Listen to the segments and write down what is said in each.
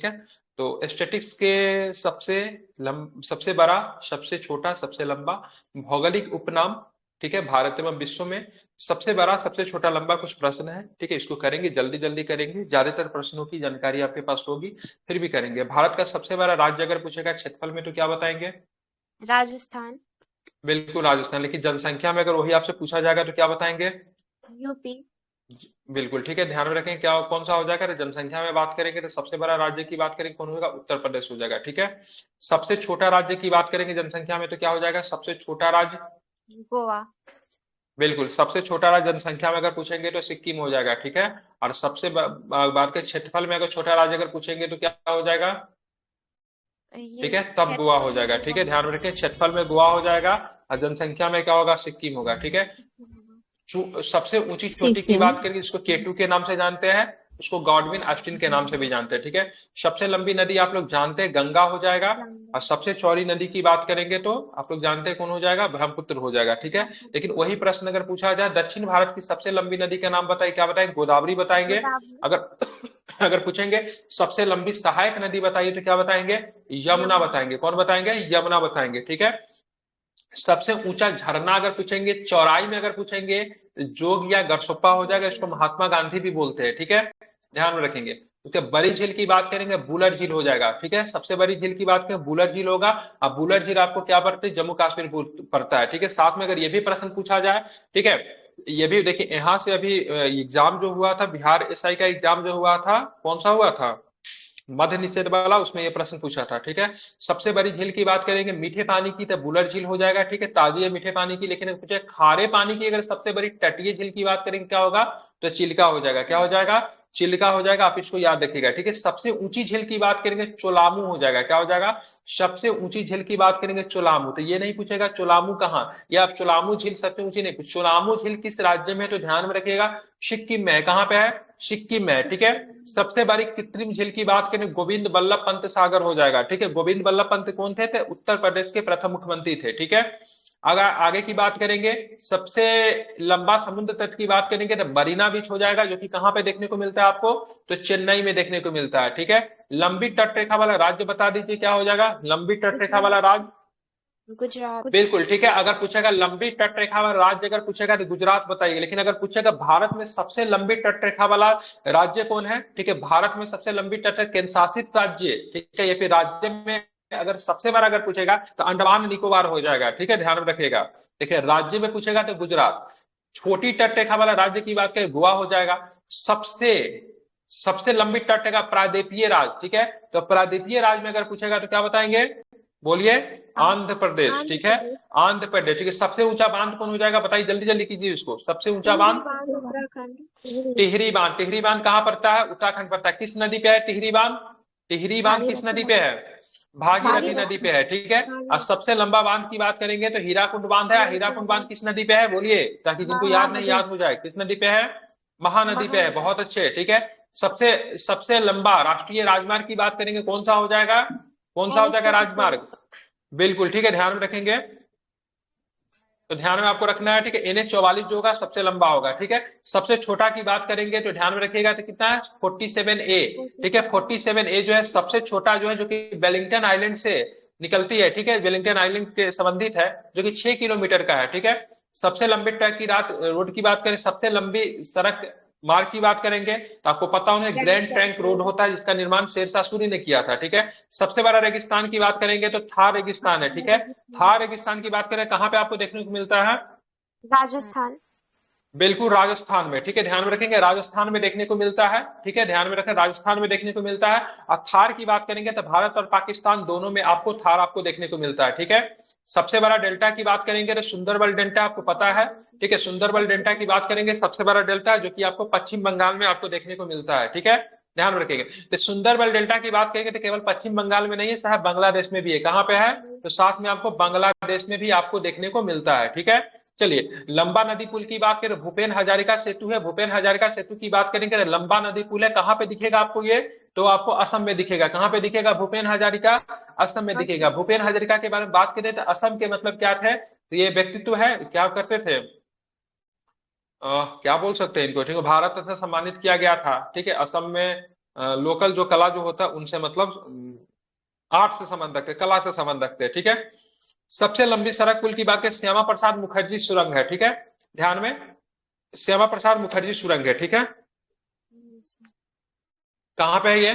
ठीक है। तो स्टैटिक्स के सबसे बड़ा, सबसे छोटा, सबसे लंबा भौगोलिक उपनाम, ठीक है, भारत एवं विश्व में सबसे बड़ा, सबसे छोटा, लंबा कुछ प्रश्न है, ठीक है, इसको करेंगे, जल्दी जल्दी करेंगे, ज्यादातर प्रश्नों की जानकारी आपके पास होगी, फिर भी करेंगे। भारत का सबसे बड़ा राज्य अगर पूछेगा क्षेत्रफल में तो क्या बताएंगे? राजस्थान। बिल्कुल राजस्थान। लेकिन जनसंख्या में अगर वही आपसे पूछा जाएगा तो क्या बताएंगे? यूपी। बिल्कुल ठीक है, ध्यान में रखें, क्या कौन सा हो जाएगा? तो जनसंख्या में बात करेंगे तो सबसे बड़ा राज्य की बात करेंगे, कौन होगा? उत्तर प्रदेश हो जाएगा, ठीक है। सबसे छोटा राज्य की बात करेंगे जनसंख्या में तो क्या हो जाएगा? सबसे छोटा राज्य, गोवा। बिल्कुल सबसे छोटा राज्य जनसंख्या में अगर पूछेंगे तो सिक्किम हो जाएगा, ठीक है। और बात के क्षेत्रफल में अगर छोटा राज्य अगर पूछेंगे तो क्या हो जाएगा? ये ठीक है, तब गोवा हो क्षेत्रफल में जाएगा, ठीक गोवा है, हो ध्यान में रखें, क्षेत्रफल में गोवा हो जाएगा और जनसंख्या में क्या होगा? सिक्किम होगा, ठीक है। जाएगा। सबसे ऊंची चोटी की सिक्किम। बात करेंगे, जिसको केटू के नाम से जानते हैं, उसको गॉडविन ऑस्टिन के नाम से भी जानते हैं, ठीक है। सबसे लंबी नदी आप लोग जानते हैं गंगा हो जाएगा। गंगा। और सबसे चौड़ी नदी की बात करेंगे तो आप लोग जानते हैं कौन हो जाएगा? ब्रह्मपुत्र हो जाएगा, ठीक है। लेकिन ब्रह्मपुत्र। वही प्रश्न अगर पूछा जाए दक्षिण भारत की सबसे लंबी नदी का नाम बताइए, क्या बताएंगे? गोदावरी बताएंगे। गोदावरी। अगर अगर पूछेंगे सबसे लंबी सहायक नदी बताइए तो क्या बताएंगे? यमुना यमुना। बताएंगे। कौन बताएंगे? यमुना बताएंगे, ठीक है। सबसे ऊंचा झरना अगर पूछेंगे, चौड़ाई में अगर पूछेंगे, जोग या गरसोप्पा हो जाएगा, इसको महात्मा गांधी भी बोलते हैं, ठीक है, ध्यान में रखेंगे। उसके बड़ी झील की बात करेंगे, बुलर झील हो जाएगा, ठीक है, सबसे बड़ी झील की बात करें बुलर झील होगा। अब बुलर झील आपको क्या पड़ता है? जम्मू कश्मीर पड़ता है, ठीक है। साथ में अगर ये भी प्रश्न पूछा जाए, ठीक है, ये भी देखिए, यहाँ से अभी एग्जाम जो हुआ था, बिहार एसआई का एग्जाम जो हुआ था, कौन सा हुआ था? मध्य निषेध वाला, उसमें ये प्रश्न पूछा था, ठीक है। सबसे बड़ी झील की बात करेंगे मीठे पानी की तो बुलर झील हो जाएगा, ठीक है, ताजी है मीठे पानी की। लेकिन पूछे खारे पानी की अगर सबसे बड़ी तटीय झील की बात करेंगे क्या होगा? तो चिल्का हो जाएगा, क्या हो जाएगा? चिल्का हो जाएगा, आप इसको याद रखिएगा, ठीक है। सबसे ऊंची झील की बात करेंगे चोलामू हो जाएगा, क्या हो जाएगा? सबसे ऊंची झील की बात करेंगे चोलामू। तो ये नहीं पूछेगा चोलामू कहाँ, या आप चोलामू झील सबसे ऊंची नहीं, चोलामू झील किस राज्य में है तो ध्यान में रखिएगा, सिक्किम में। कहाँ पे है? सिक्किम में, ठीक है। सबसे बड़ी कृत्रिम झील की बात करें, गोविंद बल्लभ पंत सागर हो जाएगा, ठीक है। गोविंद बल्लभ पंत कौन थे? उत्तर प्रदेश के प्रथम मुख्यमंत्री थे, ठीक है। अगर आगे की बात करेंगे, सबसे लंबा समुद्र तट की बात करेंगे तो मरीना बीच हो जाएगा, जो कि कहां पे देखने को मिलता है आपको? तो चेन्नई में देखने को मिलता है, ठीक है। लंबी तट रेखा वाला राज्य बता दीजिए, क्या हो जाएगा लंबी तट रेखा वाला राज्य? गुजरात। बिल्कुल ठीक है। अगर पूछेगा लंबी तट रेखा वाला राज्य अगर पूछेगा तो गुजरात बताइए। लेकिन अगर पूछेगा भारत में सबसे लंबी तट रेखा वाला राज्य कौन है, ठीक है, भारत में सबसे लंबी तट केंद्र शासित राज्य, ठीक है, ये फिर राज्य में अगर सबसे बड़ा अगर पूछेगा तो अंडमान निकोबार हो जाएगा, ठीक है, ध्यान में रखिएगा। देखिए राज्य में पूछेगा तो गुजरात। छोटी तट रेखा वाला राज्य की बात करें, गोवा हो जाएगा। सबसे सबसे लंबी तट रेखा प्रायद्वीपीय राज्य, ठीक है, तो प्रायद्वीपीय राज्य में अगर पूछेगा तो क्या बताएंगे? बोलिए। आंध्र प्रदेश, आंध्र ठीक है, प्रदेश। आंध्र प्रदेश, ठीक है। सबसे ऊंचा बांध कौन हो जाएगा बताइए, जल्दी जल्दी कीजिए इसको, सबसे ऊंचा टिहरी बांध? बांध उत्तराखंड। टिहरी बांध। टिहरी बांध कहाँ पड़ता है? उत्तराखंड पड़ता है। किस नदी पे है टिहरी बांध? टिहरी बांध किस भागीरथी नदी पे नदी। है? भागीरथी नदी भागीरथी। पे है, ठीक है। और भागीरथी। सबसे लंबा बांध की बात करेंगे तो हीराकुंड बांध है। हीराकुंड बांध किस नदी पे है? बोलिए, ताकि जिनको याद नहीं महानदी। याद हो जाए, किस नदी पे है? महानदी पे है, महानदी। बहुत अच्छे, ठीक है। सबसे सबसे लंबा राष्ट्रीय राजमार्ग की बात करेंगे, कौन सा हो जाएगा? कौन सा हो एनएच जाएगा 44। राजमार्ग? बिल्कुल ठीक है, ध्यान में रखेंगे। तो ध्यान में आपको रखना है, ठीक है, NH 44 जो होगा सबसे लंबा होगा, ठीक है। सबसे छोटा की बात करेंगे तो ध्यान में रखिएगा, तो कितना है? 47A, ठीक है। 47A जो है सबसे छोटा जो है, जो कि वेलिंगटन आइलैंड से निकलती है, ठीक है, वेलिंगटन आइलैंड के संबंधित है, जो कि 6 किलोमीटर का है, ठीक है। सबसे लंबी ट्रैक की रात रोड की बात करें, सबसे लंबी सड़क मार्ग की बात करेंगे तो आपको पता होना, ग्रैंड ट्रंक रोड होता है, जिसका निर्माण शेरशाह सूरी ने किया था, ठीक है। सबसे बड़ा रेगिस्तान की बात करेंगे तो थार रेगिस्तान है, ठीक है। थार रेगिस्तान की बात करें कहां पे आपको देखने को मिलता है? राजस्थान। बिल्कुल राजस्थान में, ठीक है, ध्यान में रखेंगे, राजस्थान में देखने को मिलता है, ठीक है, ध्यान में रखें, राजस्थान में देखने को मिलता है। और थार की बात करेंगे तो भारत और पाकिस्तान दोनों में आपको थार आपको देखने को मिलता है, ठीक है। सबसे बड़ा डेल्टा की बात करेंगे तो सुंदरबन डेल्टा आपको पता है, ठीक है। सुंदरबन डेल्टा की बात करेंगे, सबसे बड़ा डेल्टा जो कि आपको पश्चिम बंगाल में आपको देखने को मिलता है, ठीक है, ध्यान में रखेंगे। तो सुंदरबन डेल्टा की बात करेंगे तो केवल पश्चिम बंगाल में नहीं है साहब, बांग्लादेश में भी है। कहाँ पे है? तो साथ में आपको बांग्लादेश में भी आपको देखने को मिलता है, ठीक है। चलिए, लंबा नदी पुल की बात करें, भूपेन हजारिका सेतु है, भूपेन हजारिका सेतु की बात करेंगे तो लंबा नदी पुल है, कहाँ पे दिखेगा आपको ये? तो आपको असम में दिखेगा। कहाँ पे दिखेगा भूपेन हजारिका? असम में दिखेगा। भूपेन हजारिका के बारे में बात करें तो असम के मतलब क्या थे? तो ये व्यक्तित्व है, क्या करते थे, क्या बोल सकते हैं इनको, ठीक है, भारत से सम्मानित किया गया था, ठीक है, असम में लोकल जो कला जो होता है उनसे मतलब आर्ट से संबंध रखते हैं, कला से संबंध रखते हैं, ठीक है। सबसे लंबी सड़क पुल की बात करें, श्यामा प्रसाद मुखर्जी सुरंग है, ठीक है। ध्यान में, श्यामा प्रसाद मुखर्जी सुरंग है, ठीक है। कहाँ पे है ये?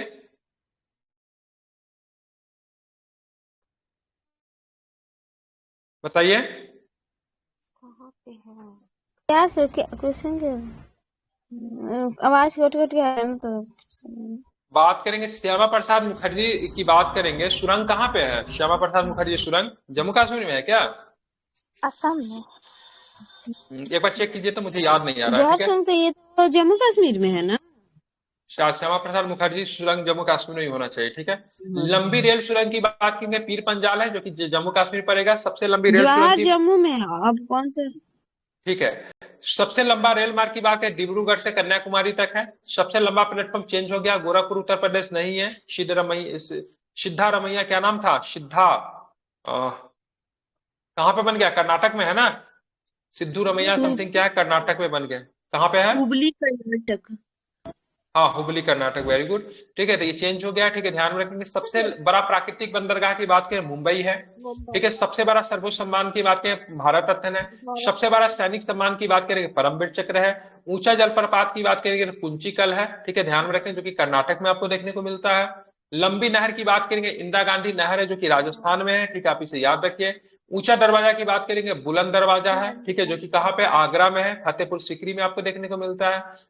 बताइए। कहाँ पे है? क्या सर, क्या क्वेश्चन क्या आवाज कट कट के आ रहा है ना, तो बात करेंगे श्यामा प्रसाद मुखर्जी की, बात करेंगे, सुरंग कहाँ पे है श्यामा प्रसाद मुखर्जी सुरंग? जम्मू कश्मीर में है क्या? असम में। एक बार चेक कीजिए तो, मुझे याद नहीं आ रहा है, जवाहर ठीक है। सुरंग तो ये तो जम्मू कश्मीर में है ना। श्यामा प्रसाद मुखर्जी सुरंग जम्मू कश्मीर में ही होना चाहिए, ठीक है। लंबी रेल सुरंग की बात करेंगे, पीर पंजाल है जो कि जम्मू कश्मीर पड़ेगा, सबसे लंबी रेल सुरंग जवाहर की, जम्मू में है, अब कौन सा? ठीक है। सबसे लंबा रेल मार्ग की बात है, डिब्रूगढ़ से कन्याकुमारी तक है। सबसे लंबा प्लेटफॉर्म चेंज हो गया, गोरखपुर उत्तर प्रदेश नहीं है। सिद्धारमैया क्या नाम था, कहाँ पे बन गया? कर्नाटक में है ना। सिद्धू रमैया समथिंग क्या है, कर्नाटक में बन गया। कहाँ पे है? हुबली कर्नाटक। हाँ, हुबली कर्नाटक, वेरी गुड, ठीक है। तो ये चेंज हो गया, ठीक है, ध्यान में रखेंगे। सबसे बड़ा प्राकृतिक बंदरगाह की बात करें, मुंबई है, ठीक है। सबसे बड़ा सर्वोच्च सम्मान की बात करें, भारत रत्न है। सबसे बड़ा सैनिक सम्मान की बात करेंगे, परमवीर चक्र है। ऊंचा जलप्रपात की बात करेंगे तो कुंचिकल है, ठीक है, ध्यान में रखें, जो कि कर्नाटक में आपको देखने को मिलता है। लंबी नहर की बात करेंगे, इंदिरा गांधी नहर है जो कि राजस्थान में है, ठीक है, आप इसे याद रखिए। ऊंचा दरवाजा की बात करेंगे, बुलंद दरवाजा है, ठीक है, जो कि कहाँ पे, आगरा में है, फतेहपुर सीकरी में आपको देखने को मिलता है।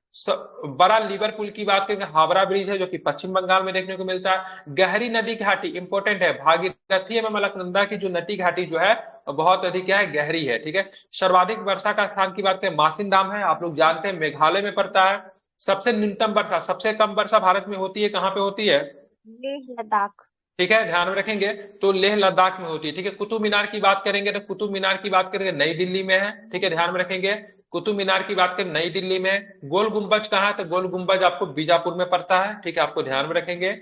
बड़ा लीवर पुल की बात करेंगे, हावड़ा ब्रिज है जो कि पश्चिम बंगाल में देखने को मिलता है। गहरी नदी घाटी इंपॉर्टेंट है, भागीरथी एवं अलकनंदा की जो नदी घाटी जो है बहुत अधिक क्या है, गहरी है, ठीक है। सर्वाधिक वर्षा का स्थान की बात करें, मासिन डाम है, आप लोग जानते हैं मेघालय में पड़ता है। सबसे न्यूनतम वर्षा, सबसे कम वर्षा भारत में होती है, कहाँ पे होती है? लेह लद्दाख। ठीक है, ध्यान में रखेंगे, तो लेह लद्दाख में होती है, ठीक है। कुतुब मीनार की बात करेंगे तो कुतुब मीनार की बात करेंगे, नई दिल्ली में है, ठीक है, ध्यान में रखेंगे। कुतुब मीनार की बात करें, नई दिल्ली में। गोल गुंबज कहाँ है? तो गोल गुंबज आपको बीजापुर में पड़ता है, ठीक है, आपको ध्यान में रखेंगे।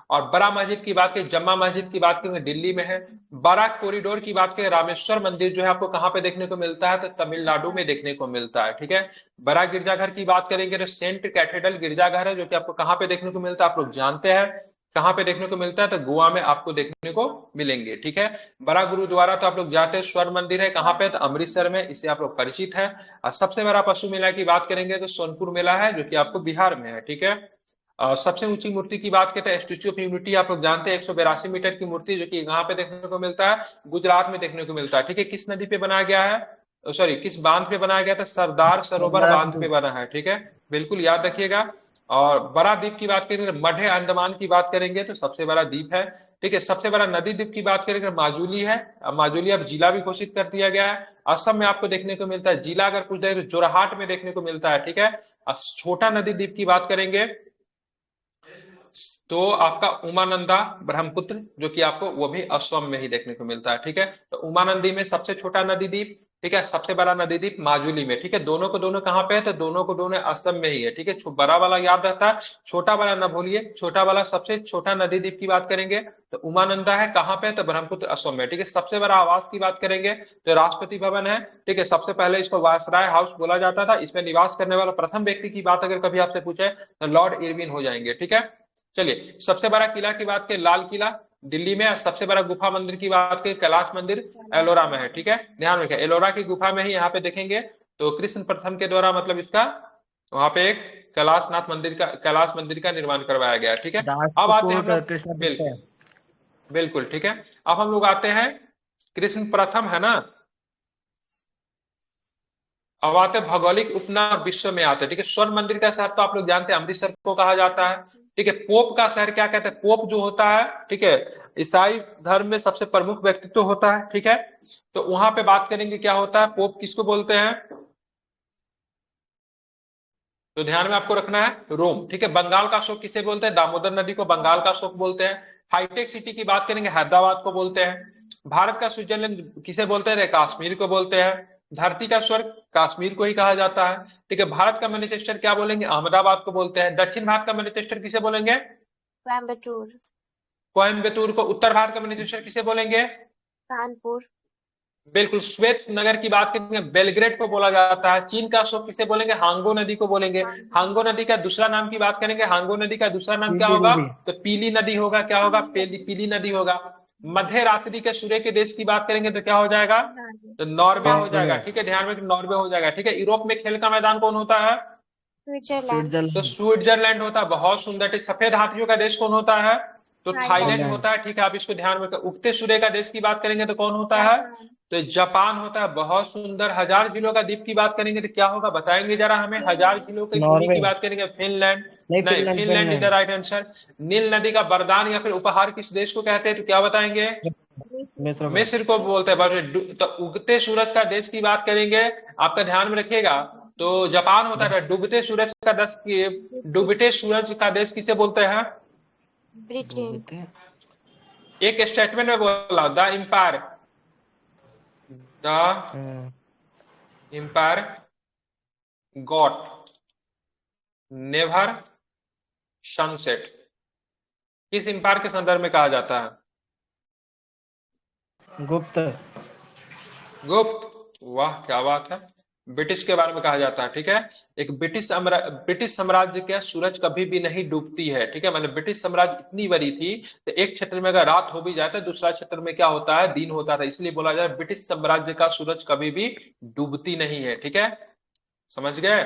और बड़ा मस्जिद की बात करें, जम्मा मस्जिद की बात करेंगे, दिल्ली में है। बड़ा कॉरिडोर की बात करें, रामेश्वर मंदिर जो है आपको कहाँ पे देखने को मिलता है? तो तमिलनाडु में देखने को मिलता है, ठीक है। बड़ा गिरजाघर की बात करेंगे तो सेंट कैथेड्रल गिरजाघर है जो कि आपको कहाँ पे देखने को मिलता है, आप लोग जानते हैं। कहाँ पे देखने को मिलता है? तो गोवा में आपको देखने को मिलेंगे, ठीक है। बड़ा गुरुद्वारा तो आप लोग जानते हैं, स्वर्ण मंदिर है, कहाँ पे? तो अमृतसर में, इससे आप लोग परिचित है। और सबसे बड़ा पशु मेला की बात करेंगे तो सोनपुर मेला है जो कि आपको बिहार में है, ठीक है। सबसे ऊंची मूर्ति की बात करते हैं, स्टैच्यू ऑफ यूनिटी आप लोग जानते हैं, 182 मीटर की मूर्ति जो कि यहाँ पे देखने को मिलता है, गुजरात में देखने को मिलता है, ठीक है। किस नदी पे बनाया गया है, सॉरी, किस बांध पे बनाया गया था? सरदार सरोवर बांध पे बना है, ठीक है, बिल्कुल याद रखिएगा। और बड़ा द्वीप की बात करेंगे, मध्य अंडमान की बात करेंगे तो सबसे बड़ा द्वीप है, ठीक है। सबसे बड़ा नदी द्वीप की बात करेंगे, माजुली है। माजुली अब जिला भी घोषित कर दिया गया है, असम में आपको देखने को मिलता है। जिला अगर पूछ जाए तो जोरहाट में देखने को मिलता है, ठीक है। और छोटा नदी द्वीप की बात करेंगे तो आपका उमानंदा ब्रह्मपुत्र जो कि आपको वो भी असम में ही देखने को मिलता है, ठीक है। तो उमानंदी में सबसे छोटा नदी द्वीप, ठीक है, सबसे बड़ा नदी द्वीप माजुली में, ठीक है। दोनों को दोनों कहाँ पे है? तो दोनों को दोनों असम में ही है, ठीक है। बड़ा वाला याद रहता है, छोटा वाला ना भूलिए। छोटा वाला सबसे छोटा नदी द्वीप की बात करेंगे तो उमानंदा है, कहाँ पे? तो ब्रह्मपुत्र असम में, ठीक है। सबसे बड़ा आवास की बात करेंगे तो राष्ट्रपति भवन है, ठीक है। सबसे पहले इसको वायसराय हाउस बोला जाता था। इसमें निवास करने वाला प्रथम व्यक्ति की बात अगर कभी आपसे पूछे तो लॉर्ड इरविन हो जाएंगे, ठीक है। चलिए, सबसे बड़ा किला की बात करें, लाल किला दिल्ली में। और सबसे बड़ा गुफा मंदिर की बात करें, कैलाश मंदिर एलोरा में है, ठीक है। ध्यान रखें, एलोरा की गुफा में ही यहाँ पे देखेंगे तो कृष्ण प्रथम के द्वारा मतलब इसका वहां पे एक कैलाश मंदिर का निर्माण करवाया गया, ठीक है। अब आते हैं हम राष्ट्रकूट लोग, कृष्ण बिल्कुल गुप्ता। बिल्कुल, ठीक है। अब हम लोग आते हैं कृष्ण प्रथम, है ना। अब आते हैं भौगोलिक उपनाम विश्व में आते हैं, ठीक है। स्वर्ण मंदिर का शहर तो आप लोग जानते हैं, अमृतसर को कहा जाता है, ठीक है। पोप का शहर क्या कहते हैं? पोप जो होता है, ठीक है, ईसाई धर्म में सबसे प्रमुख व्यक्तित्व होता है, ठीक है। तो वहां पे बात करेंगे क्या होता है, पोप किसको बोलते हैं? तो ध्यान में आपको रखना है रोम, ठीक है। बंगाल का अशोक किसे बोलते हैं? दामोदर नदी को बंगाल का अशोक बोलते हैं। हाईटेक सिटी की बात करेंगे, हैदराबाद को बोलते हैं। भारत का स्विट्जरलैंड किसे बोलते हैं? काश्मीर को बोलते हैं। धरती का स्वर्ग काश्मीर को ही कहा जाता है, ठीक है। भारत का मैनचेस्टर क्या बोलेंगे? अहमदाबाद को बोलते हैं। दक्षिण भारत का मैनचेस्टर किसे बोलेंगे? कोयम्बटूर। कोयम्बटूर को। उत्तर भारत का मैनचेस्टर किसे बोलेंगे? कानपुर। बिल्कुल, श्वेत नगर की बात करेंगे बेलग्रेड को बोला जाता है। चीन का अशोक किसे बोलेंगे? हांगो नदी को बोलेंगे। हांगो नदी का दूसरा नाम की बात करेंगे, हांगो नदी का दूसरा नाम क्या पीली होगा? नदी। तो पीली नदी होगा। क्या होगा? पीली नदी होगा। मध्य रात्रि के सूर्य के देश की बात करेंगे तो क्या हो जाएगा? तो नॉर्वे हो जाएगा। नॉर्वे। ठीक है, ध्यान में, नॉर्वे हो जाएगा। ठीक है, यूरोप में खेल का मैदान कौन होता है? स्विट्जरलैंड। तो स्विट्जरलैंड। स्विट्जरलैंड होता है। बहुत सुंदर। ठीक, सफेद हाथियों का देश कौन होता है? तो थाईलैंड थाईलैंड। होता है। ठीक है, आप इसको ध्यान में, उगते सूर्य का देश की बात करेंगे तो कौन होता है? तो जापान होता है। बहुत सुंदर। हजार झीलों का द्वीप की बात करेंगे तो क्या होगा? बताएंगे जरा हमें। हजार झीलों की भूमि नॉर्वे। की बात करेंगे, फिनलैंड। नहीं, नहीं, Finland Finland is the Finland. Right answer. नील नदी का वरदान या फिर उपहार किस देश को कहते हैं? तो क्या बताएंगे? मिस्र को। मिस्र को बोलते हैं। तो उगते सूरज का देश की बात करेंगे, आपका ध्यान में रखिएगा, तो जापान होता है। डूबते सूरज का देश डूबते सूरज का देश किसे बोलते हैं? ब्रिटेन। एक स्टेटमेंट में बोला, the empire, the empire got never sunset. किस एम्पायर के संदर्भ में कहा जाता है? गुप्त। गुप्त। वाह, क्या बात है। ब्रिटिश के बारे में कहा जाता है। ठीक है, एक ब्रिटिश साम्राज्य के सूरज कभी भी नहीं डूबती है। ठीक है, मतलब ब्रिटिश साम्राज्य इतनी बड़ी थी, तो एक क्षेत्र में अगर रात हो भी जाता है, दूसरा क्षेत्र में क्या होता है? दिन होता था। इसलिए बोला जाए ब्रिटिश साम्राज्य का सूरज कभी भी डूबती नहीं है। ठीक है, समझ गए?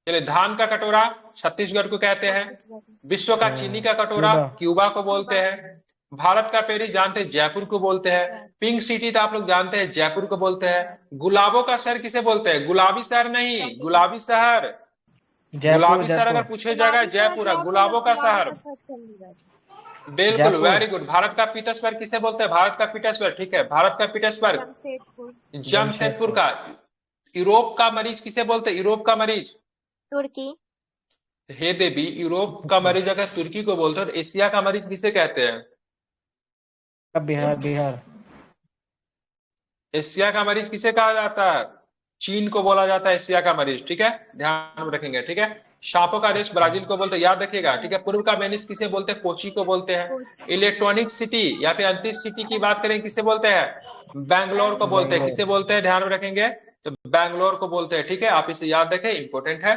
चलिए, धान का कटोरा छत्तीसगढ़ को कहते हैं। विश्व का चीनी का कटोरा क्यूबा। क्यूबा को बोलते हैं। भारत का पेरिस जानते हैं, जयपुर को बोलते हैं। पिंक सिटी तो आप लोग जानते हैं, जयपुर को बोलते हैं। गुलाबों का शहर किसे बोलते हैं? गुलाबी शहर नहीं, गुलाबी शहर। जयपुर गुलाबी शहर अगर जयपुर। पूछे जाएगा, जयपुर है। गुलाबों का शहर। बिल्कुल, जयपुर। Very good. भारत का पीटर्सबर्ग किसे बोलते हैं? भारत का पीटर्सबर्ग। ठीक है, भारत का पीटर्सबर्ग जमशेदपुर का। यूरोप का मरीज किसे बोलते हैं? यूरोप का मरीज, तुर्की। हे देवी, यूरोप का मरीज अगर तुर्की को बोलते हैं, तो एशिया का मरीज किसे कहते हैं? बिहार बिहार। एशिया का मरीज किसे कहा जाता है? चीन को बोला जाता है एशिया का मरीज। ठीक है, ध्यान में रखेंगे। ठीक है, सांपों का देश ब्राजील को बोलते हैं, याद रखिएगा। ठीक है, पूर्व का वेनिस किसे बोलते हैं? कोची को बोलते हैं। इलेक्ट्रॉनिक सिटी या फिर अंतरिक्ष सिटी की बात करें, किसे बोलते हैं? बैंगलोर को बोलते हैं। बैंगलोर। किसे बोलते हैं? ध्यान में रखेंगे, तो बैंगलोर को बोलते हैं। ठीक है, आप इसे याद रखें, इंपॉर्टेंट है।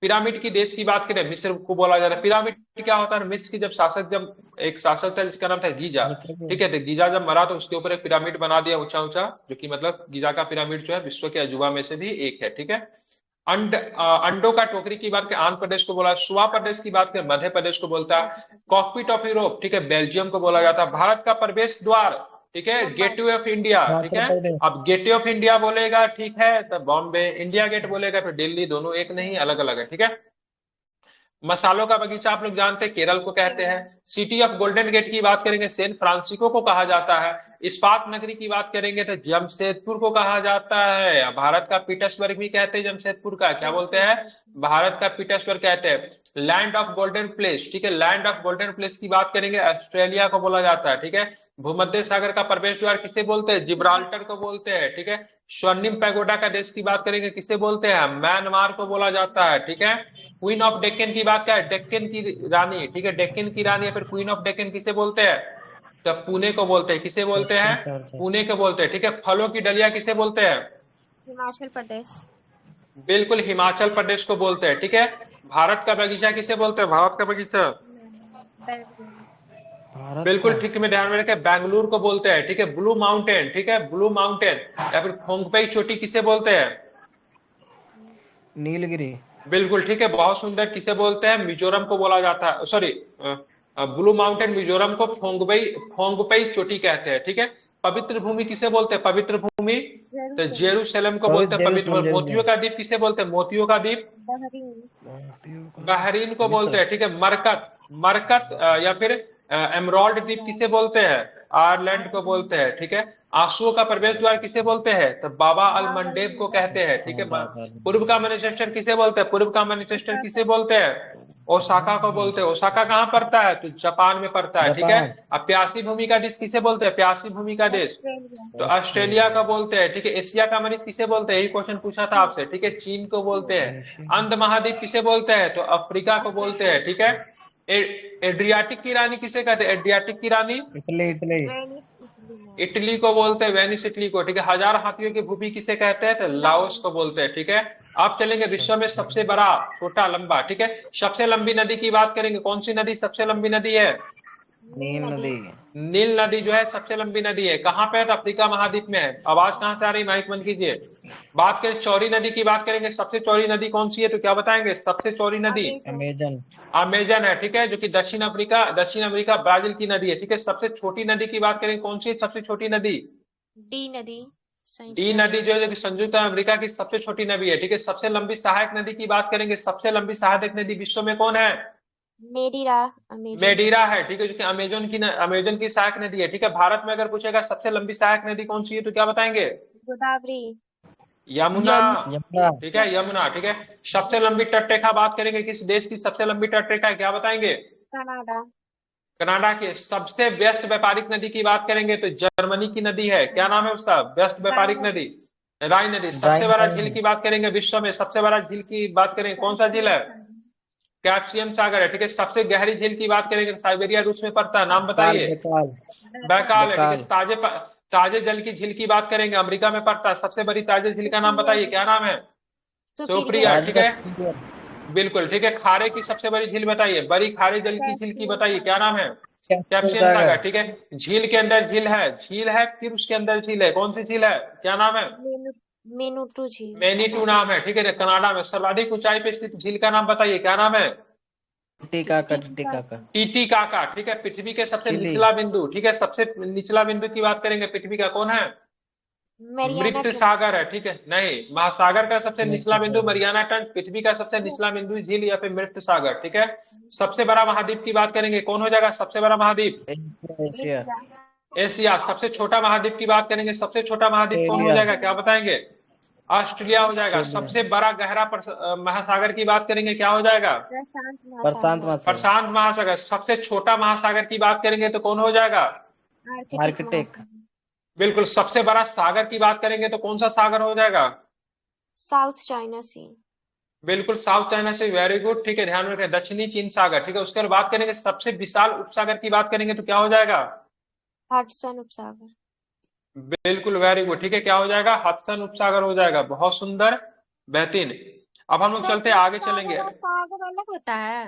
पिरामिड की देश की बात करें, मिस्र को बोला जाता है। पिरामिड क्या होता है? मिस्र की जब एक शासक था जिसका नाम था गीजा। मिस्र को। ठीक है, तो गीजा जब मरा तो उसके ऊपर एक पिरामिड बना दिया ऊंचा ऊंचा, जो कि मतलब गीजा का पिरामिड जो है विश्व के अजूबा में से भी एक है। ठीक है, अंडों का टोकरी की बात करें, आंध्र प्रदेश को बोला। सुआ प्रदेश की बात करें, मध्य प्रदेश को बोलता है। कॉकपिट ऑफ यूरोप, ठीक है, बेल्जियम को बोला जाता है। भारत का प्रवेश द्वार, ठीक है, गेटवे ऑफ इंडिया। ठीक हिमाचल है, प्रदेश। अब गेटवे ऑफ इंडिया बोलेगा, ठीक है, तो बॉम्बे। इंडिया गेट बोलेगा तो दिल्ली। दोनों एक नहीं, अलग अलग है। ठीक है, मसालों का बगीचा आप लोग जानते हैं, केरल को कहते हैं। सिटी ऑफ गोल्डन गेट की बात करेंगे, सैन फ्रांसिस्को को कहा जाता है। इस्पात नगरी की बात करेंगे तो जमशेदपुर को कहा जाता है। भारत का पीटर्सबर्ग भी कहते हैं जमशेदपुर का, क्या बोलते हैं? भारत का पीटर्सबर्ग कहते हैं। लैंड ऑफ गोल्डन प्लेस, ठीक है, लैंड ऑफ गोल्डन प्लेस की बात करेंगे, ऑस्ट्रेलिया को बोला जाता है। ठीक है, भूमध्य सागर का प्रवेश द्वार किसे बोलते हैं? जिब्राल्टर को बोलते हैं। ठीक है, स्वर्णिम पैगोडा का देश की बात करेंगे, किसे बोलते हैं? म्यांमार को बोला जाता है। ठीक है, क्वीन ऑफ डेक्कन की बात क्या है? डेक्कन की रानी। ठीक है, डेक्कन की रानी या फिर क्वीन ऑफ डेक्कन किसे बोलते हैं? तो पुणे को बोलते हैं। किसे बोलते हैं? पुणे को बोलते हैं। ठीक है, फलों की डलिया किसे बोलते हैं? हिमाचल प्रदेश। बिल्कुल, हिमाचल प्रदेश को बोलते हैं। ठीक है, भारत का बगीचा किसे बोलते हैं? भारत का बगीचा, भारत बिल्कुल का। ठीक में ध्यान में रखें, बेंगलुरु को बोलते हैं। ठीक है, ब्लू माउंटेन। ठीक है, ब्लू माउंटेन या फिर खोंगपेई चोटी किसे बोलते हैं? नीलगिरी। बिल्कुल ठीक है, बहुत सुंदर। किसे बोलते हैं? मिजोरम को बोला जाता है। सॉरी, ब्लू माउंटेन मिजोरम को फोंगपेई चोटी कहते हैं। ठीक है, पवित्र भूमि किसे बोलते हैं? पवित्र भूमि, तो जेरूशलेम को बोलते हैं पवित्र भूमि। मोतियों का द्वीप किसे बोलते हैं? मोतियों का द्वीप बहरीन को बोलते हैं। ठीक है, मरकत, मरकत या फिर एमराल्ड द्वीप किसे बोलते हैं? आयरलैंड को बोलते हैं। ठीक है, आंसुओं का प्रवेश द्वार किसे बोलते हैं? तो बाबा अल मंडेब को कहते हैं। ठीक है, पूर्व का मैनचेस्टर किसे बोलते हैं? पूर्व का मैनचेस्टर किसे बोलते हैं? ओसाका को बोलते हैं। ओसाका कहाँ पड़ता है? तो जापान में पड़ता है। ठीक है, अब प्यासी भूमि का देश किसे बोलते हैं? प्यासी भूमि का देश, तो ऑस्ट्रेलिया का बोलते हैं। ठीक है, एशिया का मरीज किसे बोलते हैं? यही क्वेश्चन पूछा था आपसे। ठीक है, चीन को बोलते हैं। अंध महाद्वीप किसे बोलते हैं? तो अफ्रीका को बोलते हैं। ठीक है, एड्रियाटिक की रानी किसे कहते हैं? एड्रियाटिक की रानी, इटली इटली। इटली को बोलते हैं वेनिस इटली को, ठीक है। 1000 हाथियों की भूमि किसे कहते हैं? तो लाओस को बोलते हैं, ठीक है। आप चलेंगे विश्व में सबसे बड़ा, छोटा, लंबा, ठीक है। सबसे लंबी नदी की बात करेंगे, कौन सी नदी सबसे लंबी नदी है? नील नदी। नील नदी जो है सबसे लंबी नदी है। कहाँ पे है? तो अफ्रीका महाद्वीप में है। आवाज कहाँ से आ रही? माइक बंद कीजिए। बात करें चौड़ी नदी की, बात करेंगे सबसे चौड़ी नदी कौन सी है, तो क्या बताएंगे? सबसे चौड़ी नदी अमेजन। अमेजन है, ठीक है, जो कि दक्षिण अफ्रीका ब्राजील की नदी है, ठीक है। सबसे छोटी नदी की बात करें, कौन सी है सबसे छोटी नदी? डी नदी डी नदी जो है, जो कि संयुक्त अमेरिका की सबसे छोटी नदी है, ठीक है। सबसे लंबी सहायक नदी की बात करेंगे, सबसे लंबी सहायक नदी विश्व में कौन है? मेडीरा अमेजन मेडीरा है, ठीक है, जो कि अमेजन की सहायक नदी है, ठीक है। भारत में अगर पूछेगा सबसे लंबी सहायक नदी कौन सी है, तो क्या बताएंगे? गोदावरी यमुना, यमुना। ठीक है, यमुना, ठीक है। सबसे लंबी तटरेखा बात करेंगे, किस देश की सबसे लंबी तटरेखा है, क्या बताएंगे? कनाडा कनाडा की। सबसे व्यस्त व्यापारिक नदी की बात करेंगे तो जर्मनी की नदी है, क्या नाम है उसका? व्यस्त व्यापारिक नदी, राइन नदी। सबसे बड़ा झील की बात करेंगे, विश्व में सबसे बड़ा झील की बात करेंगे, कौन सा झील है? कैस्पियन सागर है, ठीक है। सबसे गहरी झील की बात करेंगे, साइबेरिया रूस में पड़ता है, नाम बताइए। बेकाल। बैकाल है, ठीक है। बेकाल। ताजे जल की झील की बात करेंगे, अमेरिका में पड़ता है। सबसे बड़ी ताजे झील का नाम बताइए, क्या नाम है? सुप्रिया, ठीक है, बिल्कुल, ठीक है। खारे की सबसे बड़ी झील बताइए, बड़ी खारे जल की झील की बताइए, क्या नाम है? कैस्पियन सागर, ठीक है। झील के अंदर झील है, फिर उसके अंदर झील है, कौन सी झील है, क्या नाम है? मेनुटू झील मैनीटू नाम है, ठीक है। कनाडा में सर्वाधिक ऊंचाई पे स्थित झील का नाम बताइए, क्या नाम है? टिटिकाका। टिटिकाका। टीटीकाका, ठीक है। पृथ्वी के सबसे चिली। निचला बिंदु, ठीक है, सबसे निचला बिंदु की बात करेंगे पृथ्वी का, कौन है? मैरियाना मृत सागर है, ठीक है। नहीं, महासागर का सबसे निचला बिंदु मृत मरियाना ट्रेंच, पृथ्वी का सबसे निचला बिंदु झील या फिर मृत सागर, ठीक है। सबसे बड़ा महाद्वीप की बात करेंगे, कौन हो जाएगा सबसे बड़ा महाद्वीप? एशिया। एशिया। सबसे छोटा महाद्वीप की बात करेंगे, सबसे छोटा महाद्वीप कौन हो ऑस्ट्रेलिया। जाएगा, क्या बताएंगे? ऑस्ट्रेलिया हो जाएगा। ऑस्ट्रेलिया। सबसे बड़ा गहरा महासागर की बात करेंगे, क्या हो जाएगा? प्रशांत महासागर। प्रशांत महासागर। सबसे छोटा महासागर की बात करेंगे तो कौन हो जाएगा? आर्कटिक। बिल्कुल। सबसे बड़ा सागर की बात करेंगे तो कौन सा सागर हो जाएगा? साउथ चाइना सी बिल्कुल, साउथ चाइना से, वेरी गुड, ठीक है। ध्यान में रखें, दक्षिणी चीन सागर, ठीक है। उसके बाद बात करेंगे सबसे विशाल उपसागर की बात करेंगे तो क्या हो जाएगा? हडसन उपसागर बिल्कुल, वेरी गुड, ठीक है। क्या हो जाएगा? हडसन उपसागर हो जाएगा। बहुत सुंदर, बेहतरीन। अब हम लोग चलते हैं, आगे चलेंगे। सागर अलग होता है।